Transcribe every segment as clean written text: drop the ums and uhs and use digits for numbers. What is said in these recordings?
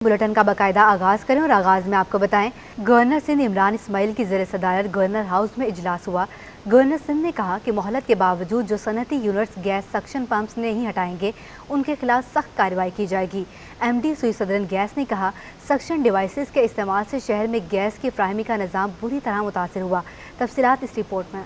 Bulletin का बाकायदा आगाज़ करें और आगाज़ में आपको बताएं, गवर्नर सिंध इमरान इस्माइल की ज़ेर सदारत गवर्नर हाउस में इजलास हुआ। गवर्नर सिंध ने कहा कि मोहलत के बावजूद जो सनती यूनिट्स गैस सक्शन पंप्स नहीं हटाएंगे उनके खिलाफ सख्त कार्रवाई की जाएगी। MD सुई सदरन गैस ने कहा, सक्शन डिवाइसेस के इस्तेमाल से शहर में गैस की फ्राहमी का निज़ाम बुरी तरह मुतासिर हुआ। तफसीलात इस रिपोर्ट में।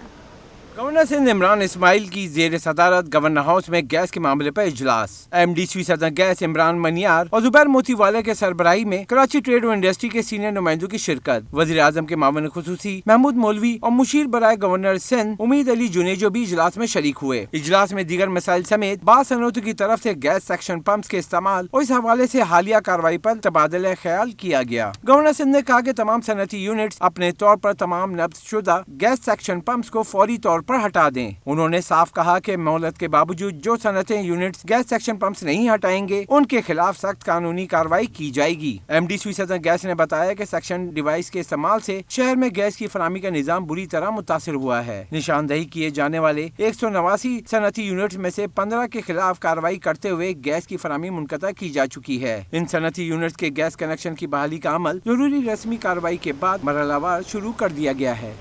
गवर्नर सिंध इमरान इस्माइल की जेर सदारत गवर्नर हाउस में गैस के मामले पर इजलास। MD सुई सदरन गैस इमरान मनियार और जुबैर मोतीवाला के सरबराही में कराची ट्रेड और इंडस्ट्री के सीनियर नुमाइंदों की शिरकत। वज़ीर आज़म के मामले खुसूसी महमूद मौलवी और मुशीर बराए गवर्नर सिंध उम्मीद अली जुनेजो भी इजलास में शरीक हुए। इजलास में दीगर मसाइल समेत बाद सनतों की तरफ से गैस सेक्शन पंप्स के इस्तेमाल और इस हवाले से हालिया कार्रवाई पर तबादला ख्याल किया गया। गवर्नर सिंध ने कहा कि तमाम सनती यूनिट्स अपने तौर पर तमाम नब्ज शुदा गैस सेक्शन पंप्स को फौरी तौर पर हटा दें। उन्होंने साफ कहा कि मोहलत के बावजूद जो सनतें यूनिट्स गैस सेक्शन पंप्स नहीं हटाएंगे उनके खिलाफ सख्त कानूनी कार्रवाई की जाएगी। MD सुई सदरन गैस ने बताया कि सेक्शन डिवाइस के इस्तेमाल से शहर में गैस की फराहमी का निजाम बुरी तरह मुतासिर हुआ है। निशानदही किए जाने वाले 189 सनती यूनिट्स में से 15 के खिलाफ कार्रवाई करते हुए गैस की फराहमी मुनक़ता की जा चुकी है। इन सनती यूनिट्स के गैस कनेक्शन की बहाली का अमल जरूरी रस्मी कार्रवाई के बाद मरहलावार शुरू कर दिया गया है।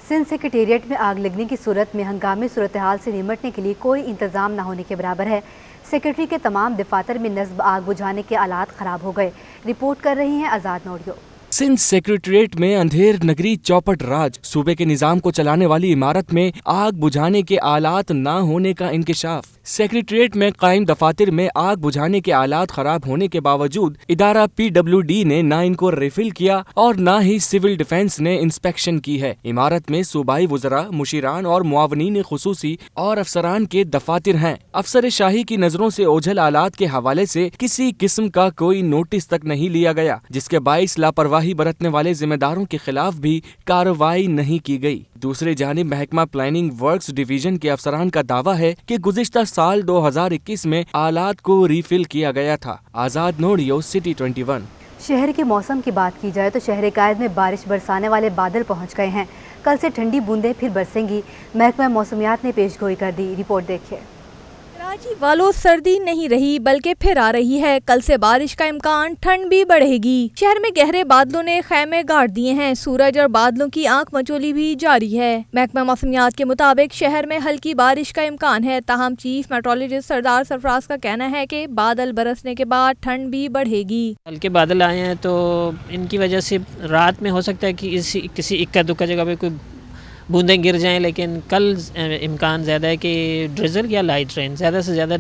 सिंध सेक्रेटेरिएट में आग लगने की सूरत में हंगामी सूरत हाल से निमटने के लिए कोई इंतजाम न होने के बराबर है। सेक्रेटरी के तमाम दफातर में नस्ब आग बुझाने के आलात खराब हो गए। रिपोर्ट कर रही हैं आज़ाद नोडियो। सिंध सेक्रेटेरिएट में अंधेर नगरी चौपट राज सूबे के निजाम को चलाने वाली इमारत में आग बुझाने के आलात न होने का इंकशाफ। सेक्रेटेरिएट में कायम दफातर में आग बुझाने के आलात खराब होने के बावजूद इदारा PWD ने न इनको रिफिल किया और न ही सिविल डिफेंस ने इंस्पेक्शन की है। इमारत में सूबाई वज़रा, मुशीरान और मुआवनीन खुसूसी और अफसरान के दफातर हैं। अफसर शाही की नजरों से ओझल आलात के हवाले से किसी किस्म का कोई नोटिस तक नहीं लिया गया, जिसके बाइस लापरवाही बरतने वाले जिम्मेदारों के खिलाफ भी कार्रवाई नहीं की गई। दूसरी जानिब महकमा प्लानिंग वर्क्स डिवीजन के अफसरान का दावा है कि गुज़िश्ता साल 2021 में आलात को रीफिल किया गया था। आज़ाद नोडियो, सिटी 21। शहर के मौसम की बात की जाए तो शहर कायद में बारिश बरसाने वाले बादल पहुंच गए हैं। कल से ठंडी बूंदें फिर बरसेंगी, महकमा मौसमियात ने पेशगोई कर दी। रिपोर्ट देखिए। कराची वालों, सर्दी नहीं रही बल्कि फिर आ रही है। कल से बारिश का इम्कान, ठंड भी बढ़ेगी। शहर में गहरे बादलों ने खैमे गाड़ दिए हैं। सूरज और बादलों की आंख मचोली भी जारी है। महकमा मौसमियात के मुताबिक शहर में हल्की बारिश का इम्कान है। ताहम चीफ मेट्रोलॉजिस्ट सरदार सरफराज का कहना है कि बादल बरसने के बाद ठंड भी बढ़ेगी। हल्के बादल आए हैं तो इनकी वजह से रात में हो सकता है कि किसी इक्का दुक्का जगह पे कोई बूंदें गिर जाएं, लेकिन कल इम्कान ज़्यादा है कि ड्रिजल या लाइट रेन, ज़्यादा से ज़्यादा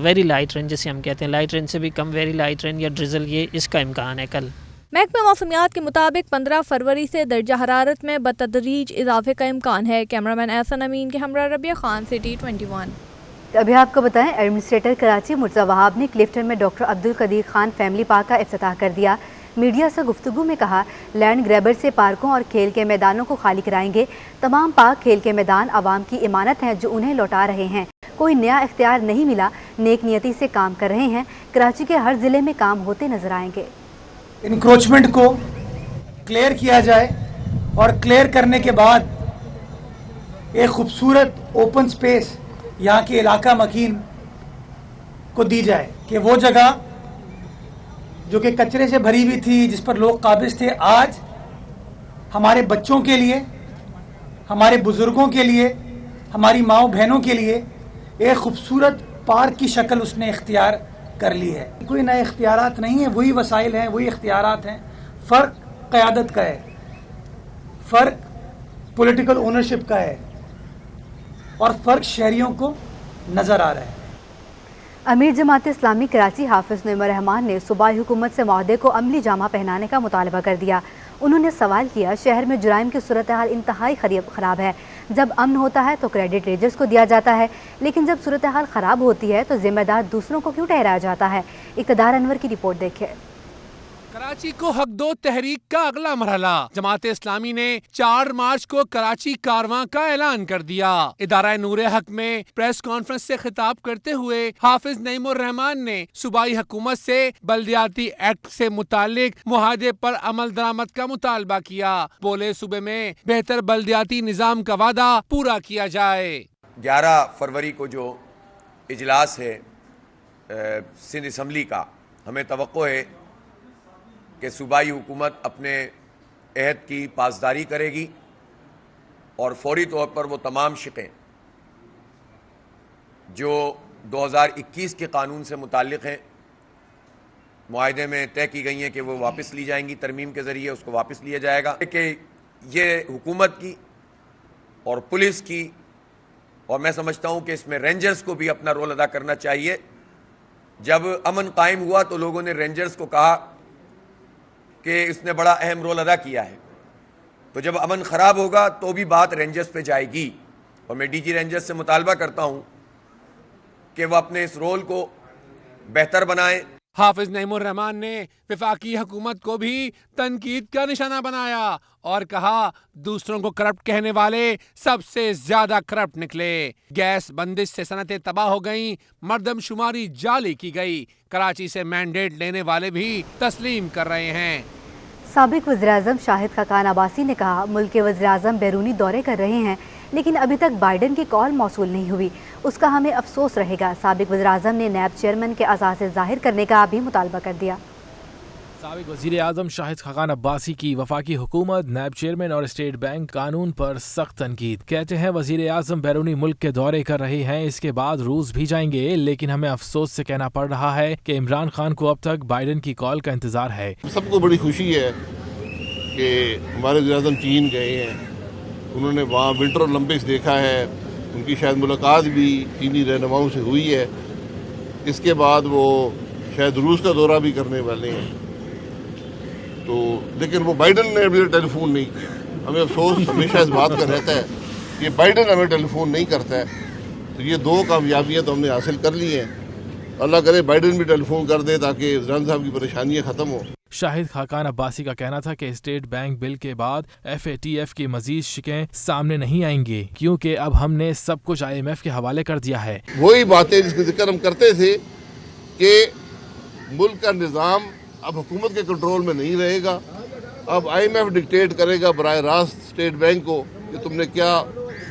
वेरी लाइट रेन जिसे हम कहते हैं, लाइट रेन से भी कम वेरी लाइट रेन या ड्रिजल, ये इसका इम्कान है कल। महकमा मौसमियात के मुताबिक 15 फरवरी से दर्जा हरारत में बतदरीज इजाफे का इम्कान है। कैमरामैन एहसन अमीन के हमरा रबिया खान, सिटी 21। अभी आपको बताएं, एडमिनिस्ट्रेटर कराची मुर्तज़ा वहाब ने क्लिफ्टन में doctor Abdul Qadeer Khan family park का इफ्तिताह कर दिया। मीडिया से गुफ्तगू में कहा, लैंड ग्रैबर से पार्कों और खेल के मैदानों को खाली कराएंगे। तमाम पार्क, खेल के मैदान आवाम की इमानत हैं जो उन्हें लौटा रहे हैं। कोई नया इख्तियार नहीं मिला, नेक नियति से काम कर रहे हैं। कराची के हर ज़िले में काम होते नजर आएंगे। इंक्रोचमेंट को क्लियर किया जाए और क्लियर करने के बाद एक खूबसूरत ओपन स्पेस यहाँ के इलाका मकीन को दी जाए कि वो जगह जो कि कचरे से भरी हुई थी, जिस पर लोग काबिज थे, आज हमारे बच्चों के लिए, हमारे बुज़ुर्गों के लिए, हमारी माओ बहनों के लिए एक खूबसूरत पार्क की शक्ल उसने इख्तियार कर ली है। कोई नए इख्तियारात नहीं है, वही वसाइल हैं, वही इख्तियारात हैं। फ़र्क क़यादत का है, फ़र्क पॉलिटिकल ओनरशिप का है और फ़र्क शहरियों को नज़र आ रहा है। अमीर जमात इस्लामी कराची हाफिज नईमुर रहमान ने सूबाई हुकूमत से मौहदे को अमली जामा पहनाने का मुतालबा कर दिया। उन्होंने सवाल किया, शहर में जुराइम की सूरत हाल इंतहाई ख़राब है। जब अमन होता है तो क्रेडिट रेजर्स को दिया जाता है, लेकिन जब सूरत हाल ख़राब होती है तो जिम्मेदार दूसरों को क्यों ठहराया जाता है। इक़्तिदार अनवर की रिपोर्ट देखिए। कराची को हक दो तहरीक का अगला मरहला। जमात इस्लामी ने 4 मार्च को कराची कारवां का ऐलान कर दिया। इदारा नूर हक में प्रेस कॉन्फ्रेंस से खिताब करते हुए हाफिज नईमुर रहमान ने सूबाई हुकूमत से बल्दियाती एक्ट से मुतालिक मुआहदे पर अमल दरामद का मुतालबा किया। बोले, सूबे में बेहतर बल्दियाती निज़ाम का वादा पूरा किया जाए। 11 फरवरी को जो इजलास है सिंध असम्बली का, हमें तवक्को है کہ صوبائی حکومت اپنے عہد کی پاسداری کرے گی اور فوری طور پر وہ تمام شقیں جو 2021 کے قانون سے متعلق ہیں، معاہدے میں طے کی گئی ہیں کہ وہ واپس لی جائیں گی، ترمیم کے ذریعے اس کو واپس لیا جائے گا، کہ یہ حکومت کی اور پولیس کی، اور میں سمجھتا ہوں کہ اس میں رینجرز کو بھی اپنا رول ادا کرنا چاہیے۔ جب امن قائم ہوا تو لوگوں نے رینجرز کو کہا کہ اس نے بڑا اہم رول ادا کیا ہے، تو جب امن خراب ہوگا تو بھی بات رینجرز پہ جائے گی، اور میں ڈی جی رینجرز سے مطالبہ کرتا ہوں کہ وہ اپنے اس رول کو بہتر بنائیں۔ حافظ نعیم الرحمان نے وفاقی حکومت کو بھی تنقید کا نشانہ بنایا اور کہا دوسروں کو کرپٹ کہنے والے سب سے زیادہ کرپٹ نکلے۔ گیس بندش سے صنعتیں تباہ ہو گئیں، مردم شماری جعلی کی گئی، کراچی سے مینڈیٹ لینے والے بھی تسلیم کر رہے ہیں۔ سابق وزیراعظم شاہد خاقان عباسی نے کہا ملک کے وزیراعظم بیرونی دورے کر رہے ہیں لیکن ابھی تک بائیڈن کی کال موصول نہیں ہوئی، اس کا ہمیں افسوس رہے گا۔ سابق وزیراعظم نے نیب چیئرمین کے اثاثے ظاہر کرنے کا بھی مطالبہ کر دیا۔ سابق وزیر اعظم شاہد خاقان عباسی کی وفاقی حکومت، نیب چیئرمین اور اسٹیٹ بینک قانون پر سخت تنقید۔ کہتے ہیں وزیر اعظم بیرونی ملک کے دورے کر رہے ہیں، اس کے بعد روس بھی جائیں گے، لیکن ہمیں افسوس سے کہنا پڑ رہا ہے کہ عمران خان کو اب تک بائیڈن کی کال کا انتظار ہے۔ سب کو بڑی خوشی ہے کہ ہمارے وزیر اعظم چین گئے ہیں، انہوں نے وہاں ونٹر اولمپکس دیکھا ہے، ان کی شاید ملاقات بھی چینی رہنماؤں سے ہوئی ہے، اس کے بعد وہ شاید روس کا دورہ بھی کرنے والے ہیں، تو لیکن وہ بائیڈن نے ابھی ٹیلی فون نہیں کیا۔ ہمیں افسوس ہمیشہ اس بات کا رہتا ہے کہ بائیڈن ہمیں ٹیلی فون نہیں کرتا ہے، تو یہ دو کامیابیاں تو ہم نے حاصل کر لی ہیں، اللہ کرے بائیڈن بھی ٹیلی فون کر دے تاکہ وزیر صاحب کی پریشانیاں ختم ہوں۔ شاہد خاقان عباسی کا کہنا تھا کہ اسٹیٹ بینک بل کے بعد FATF کی مزید شکیں سامنے نہیں آئیں گی کیونکہ اب ہم نے سب کچھ IMF کے حوالے کر دیا ہے۔ وہی باتیں جس کا ذکر ہم کرتے تھے کہ ملک کا نظام اب حکومت کے کنٹرول میں نہیں رہے گا، اب IMF ڈکٹیٹ کرے گا براہ راست اسٹیٹ بینک کو کہ تم نے کیا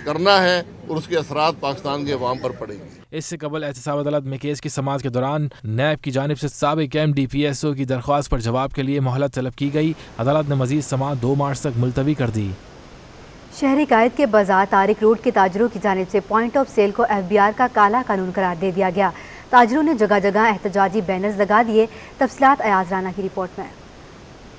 کرنا ہے، اور اس کے اثرات پاکستان کے عوام پر پڑیں گے۔ اس سے قبل احتساب عدالت میں کیس کی سماعت کے دوران نیب کی جانب سے سابق MD/PSO کی درخواست پر جواب کے لیے مہلت طلب کی گئی، عدالت نے مزید سماعت 2 مارچ تک ملتوی کر دی۔ شہری قائد کے بازار طارق روڈ کے تاجروں کی جانب سے پوائنٹ آف سیل کو FBR کا کالا قانون قرار دے دیا گیا۔ تاجروں نے جگہ جگہ احتجاجی بینرز لگا دیے۔ تفصیلات ایاز رانا کی رپورٹ میں۔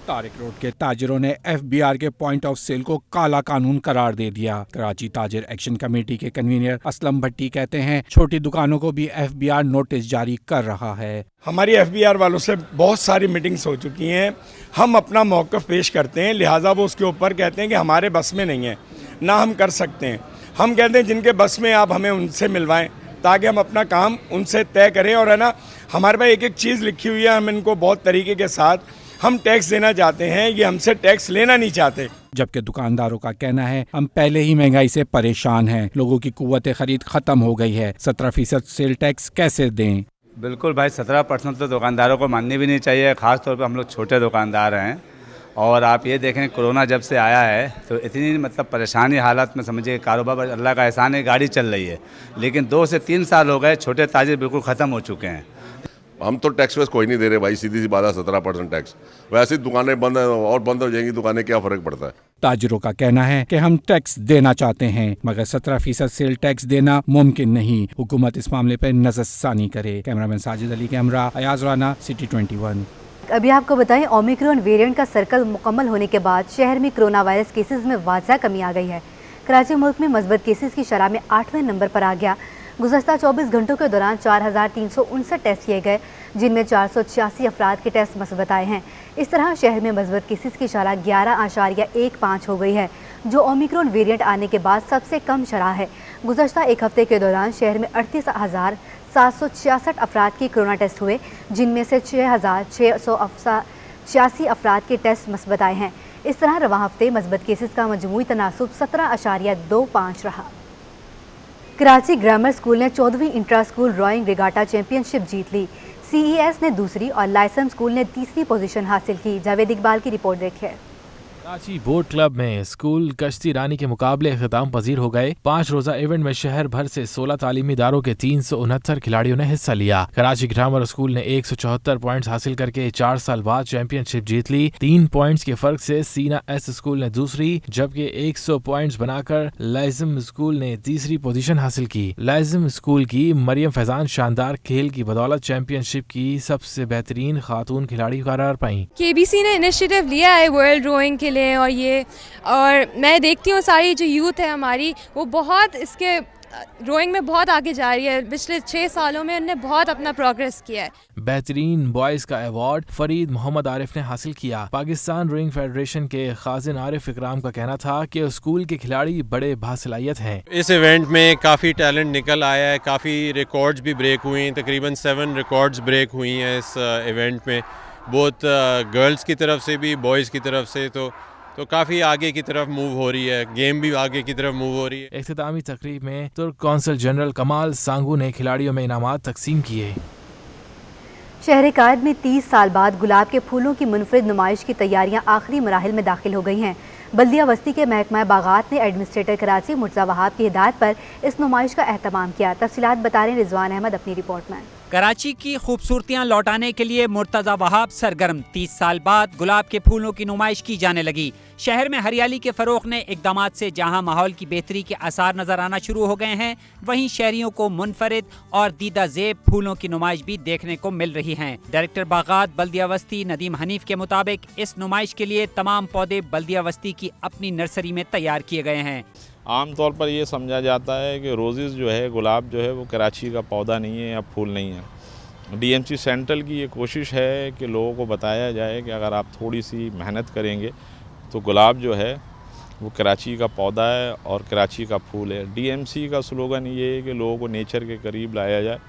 طارق روڈ کے تاجروں نے FBR کے پوائنٹ آف سیل کو کالا قانون قرار دے دیا۔ کراچی تاجر ایکشن کمیٹی کے کنوینر اسلم بھٹی کہتے ہیں چھوٹی دکانوں کو بھی FBR نوٹس جاری کر رہا ہے۔ ہماری FBR والوں سے بہت ساری میٹنگز ہو چکی ہیں، ہم اپنا موقف پیش کرتے ہیں، لہٰذا وہ اس کے اوپر کہتے ہیں کہ ہمارے بس میں نہیں ہے، نہ ہم کر سکتے ہیں۔ ہم کہتے ہیں جن کے بس میں آپ ہمیں ان سے ملوائیں تاکہ ہم اپنا کام ان سے طے کریں، اور ہے نا ہمارے پاس ایک ایک چیز لکھی ہوئی ہے، ہم ان کو بہت طریقے کے ساتھ ہم ٹیکس دینا چاہتے ہیں، یہ ہم سے ٹیکس لینا نہیں چاہتے۔ جبکہ دکانداروں کا کہنا ہے ہم پہلے ہی مہنگائی سے پریشان ہیں، لوگوں کی قوت خرید ختم ہو گئی ہے، 17% سیل ٹیکس کیسے دیں؟ بالکل بھائی 17% تو دکانداروں کو ماننی بھی نہیں چاہیے، خاص طور پہ ہم لوگ چھوٹے دکاندار ہیں، اور آپ یہ دیکھیں کرونا جب سے آیا ہے تو اتنی پریشانی حالت میں سمجھیے کاروبار اللہ کا احسان ہے گاڑی چل رہی ہے، لیکن 2 سے 3 سال ہو گئے چھوٹے تاجر بالکل ختم ہو چکے ہیں۔ ہم تو ٹیکس ویس کوئی نہیں دے رہے بھائی، سیدھی سی بات ہے 17% ٹیکس، ویسے ہی دکانیں بند ہیں اور بند ہو جائیں گی دکانیں، کیا فرق پڑتا ہے؟ تاجروں کا کہنا ہے کہ ہم ٹیکس دینا چاہتے ہیں مگر 17% سیل ٹیکس دینا ممکن نہیں، حکومت اس معاملے پر نظر ثانی کرے۔ کیمرامین ساجد علی کے ہمراہ ایاز رانا، سٹی 21۔ ابھی آپ کو بتائیں اومیکرون ویریئنٹ کا سرکل مکمل ہونے کے بعد شہر میں کرونا وائرس کیسز میں واضح کمی آ گئی ہے۔ کراچی ملک میں مثبت کیسز کی شرح میں 8ویں نمبر پر آ گیا۔ گزشتہ 24 گھنٹوں کے دوران 4359 ٹیسٹ کیے گئے، جن میں 486 افراد کے ٹیسٹ مثبت آئے ہیں۔ اس طرح شہر میں مثبت کیسز کی شرح 11.15 ہو گئی ہے، جو اومیکرون ویریئنٹ آنے کے بعد سب سے کم شرح ہے۔ گزشتہ ایک ہفتے کے دوران شہر میں 38,766 افراد کی کرونا ٹیسٹ ہوئے، جن میں سے 6,686 افراد کے ٹیسٹ مثبت آئے ہیں۔ اس طرح رواں ہفتے مثبت کیسز کا مجموعی تناسب 17.25 رہا۔ کراچی گرامر اسکول نے 14ویں intra school drawing regatta champion شپ جیت لی۔ CES نے دوسری اور لائسم اسکول نے تیسری پوزیشن حاصل کی۔ جاوید اقبال کی رپورٹ دیکھیں۔ कराची बोट क्लब में स्कूल कश्ती रानी के मुकाबले अख्ताम पजीर हो गए। 5 रोजा इवेंट में शहर भर से 16 तालीमी इदारों के 369 खिलाड़ियों ने हिस्सा लिया। कराची ग्रामर स्कूल ने 174 पॉइंट्स हासिल करके 4 साल बाद चैंपियनशिप जीत ली। 3 पॉइंट्स के फर्क से सीना एस स्कूल ने दूसरी, जबकि 100 पॉइंट्स बनाकर लाइजम स्कूल ने तीसरी पोजीशन हासिल की। लाइजम स्कूल की मरियम फैजान शानदार खेल की बदौलत चैंपियनशिप की सबसे बेहतरीन खातून खिलाड़ी करार पाई। केबीसी ने इनिशिएटिव लिया है वर्ल्ड रोइंग के लिए और मैं देखती हूँ सारी जो यूथ है हमारी वो बहुत इसके रोइंग में बहुत आगे जा रही है। पिछले 6 सालों में उन्होंने बहुत अपना प्रोग्रेस किया है। बेहतरीन बॉयज का अवार्ड फरीद मोहम्मद आरिफ ने हासिल किया। पाकिस्तान रोइंग फेडरेशन के खाजिन आरिफ इकराम का कहना था कि स्कूल के खिलाड़ी बड़े बासलाहियत हैं। इस इवेंट में काफ़ी टैलेंट निकल आया है, काफ़ी रिकॉर्ड्स भी ब्रेक हुई हैं, तकरीबन 7 रिकॉर्ड्स ब्रेक हुई हैं इस इवेंट में, बहुत गर्ल्स की तरफ से भी बॉयज़ की तरफ से। तो काफ़ी आगे की तरफ मूव हो रही है, गेम भी आगे की तरफ मूव हो रही है। इख्तितामी तकरीब में तुर्क कौंसल जनरल कमाल सांगू ने खिलाड़ियों में इनामात तकसीम किए। शहर कायद में 30 साल बाद गुलाब के फूलों की मुनफरिद नुमाइश की तैयारियां आखिरी मराहिल में दाखिल हो गई हैं। बल्दिया वस्ती के महकमा बागात ने एडमिनिस्ट्रेटर कराची मुर्तज़ा वहाब की हिदायत पर इस नुमाइश का एहतमाम किया। तफसीलात बता रहे हैं रिजवान अहमद अपनी रिपोर्ट में। कराची की खूबसूरतियां लौटाने के लिए मुर्तज़ा वहाब सरगर्म। 30 साल बाद गुलाब के फूलों की नुमाइश की जाने लगी। शहर में हरियाली के फरोग ने इकदामात से जहां माहौल की बेहतरी के आसार नजर आना शुरू हो गए हैं, वहीं शहरियों को मुनफरिद और दीदा ज़ेब फूलों की नुमाइश भी देखने को मिल रही हैं। डायरेक्टर बागात बल्दिया वस्ती नदीम हनीफ के मुताबिक इस नुमाइश के लिए तमाम पौधे बल्दिया वस्ती की अपनी नर्सरी में तैयार किए गए हैं। आम तौर पर ये समझा जाता है कि रोज़ेज़ जो है, गुलाब जो है वो कराची का पौधा नहीं है या फूल नहीं है। डीएमसी सेंट्रल की ये कोशिश है कि लोगों को बताया जाए कि अगर आप थोड़ी सी मेहनत करेंगे तो गुलाब जो है वो कराची का पौधा है और कराची का फूल है। डीएमसी का स्लोगन ये है कि लोगों को नेचर के करीब लाया जाए,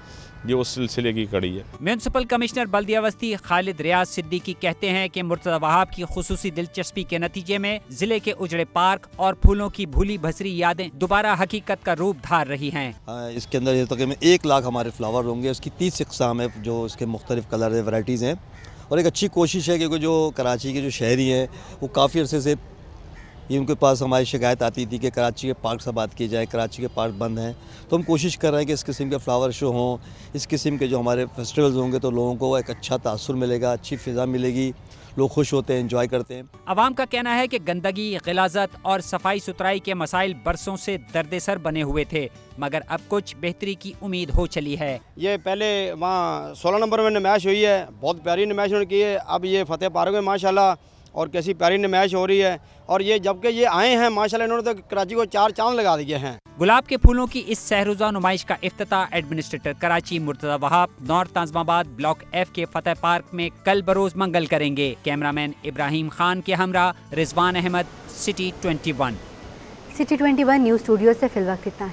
ये उस सिलसिले की कड़ी है। म्यूनसिपल कमिश्नर बल्दिया वस्ती खालिद रियाज सिद्दीकी कहते हैं कि मुर्तज़ा वहाब की खुसूसी दिलचस्पी के नतीजे में जिले के उजड़े पार्क और फूलों की भूली भसरी यादें दोबारा हकीकत का रूप धार रही हैं। इसके अंदर तकरीबन 1 लाख हमारे फ्लावर होंगे, उसकी 30 अक़साम है जो इसके मुख्तलिफ कलर है, वैराइटीज़ हैं। और एक अच्छी कोशिश है क्योंकि जो कराची के जो शहरी हैं वो काफ़ी अरसे से ये उनके पास हमारी शिकायत आती थी कि कराची के पार्क से बात की जाए, कराची के पार्क बंद हैं। तो हम कोशिश कर रहे हैं कि इस किस्म के फ्लावर शो हों, इस किस्म के जो हमारे फेस्टिवल्स होंगे तो लोगों को एक अच्छा तासुर मिलेगा, अच्छी फ़िज़ा मिलेगी, लोग खुश होते हैं, एंजॉय करते हैं। अवाम का कहना है कि गंदगी, गिलाज़त और सफाई सुथराई के मसाइल बरसों से दर्द-ए-सर बने हुए थे, मगर अब कुछ बेहतरी की उम्मीद हो चली है। ये पहले वहाँ 16 नंबर में नुमाइश हुई है, बहुत प्यारी नुमाइश उन्होंने की है। अब ये फतेह पार्क में माशाल्लाह और कैसी प्यारी नुमाइश हो रही है। और ये जबकि ये आए हैं माशाल्लाह इन्होंने तो कराची को 4 चांद लगा दिए हैं। गुलाब के फूलों की इस सहरुज़ा नुमाइश का इफ्तिताह administrator Karachi Murtaza Wahab north Nazimabad block F के फतेह पार्क में कल बरोज मंगल करेंगे। कैमरामैन इब्राहिम खान के हमरा Rizwan Ahmed, city 21 news studio से फिल वक्त इतना है।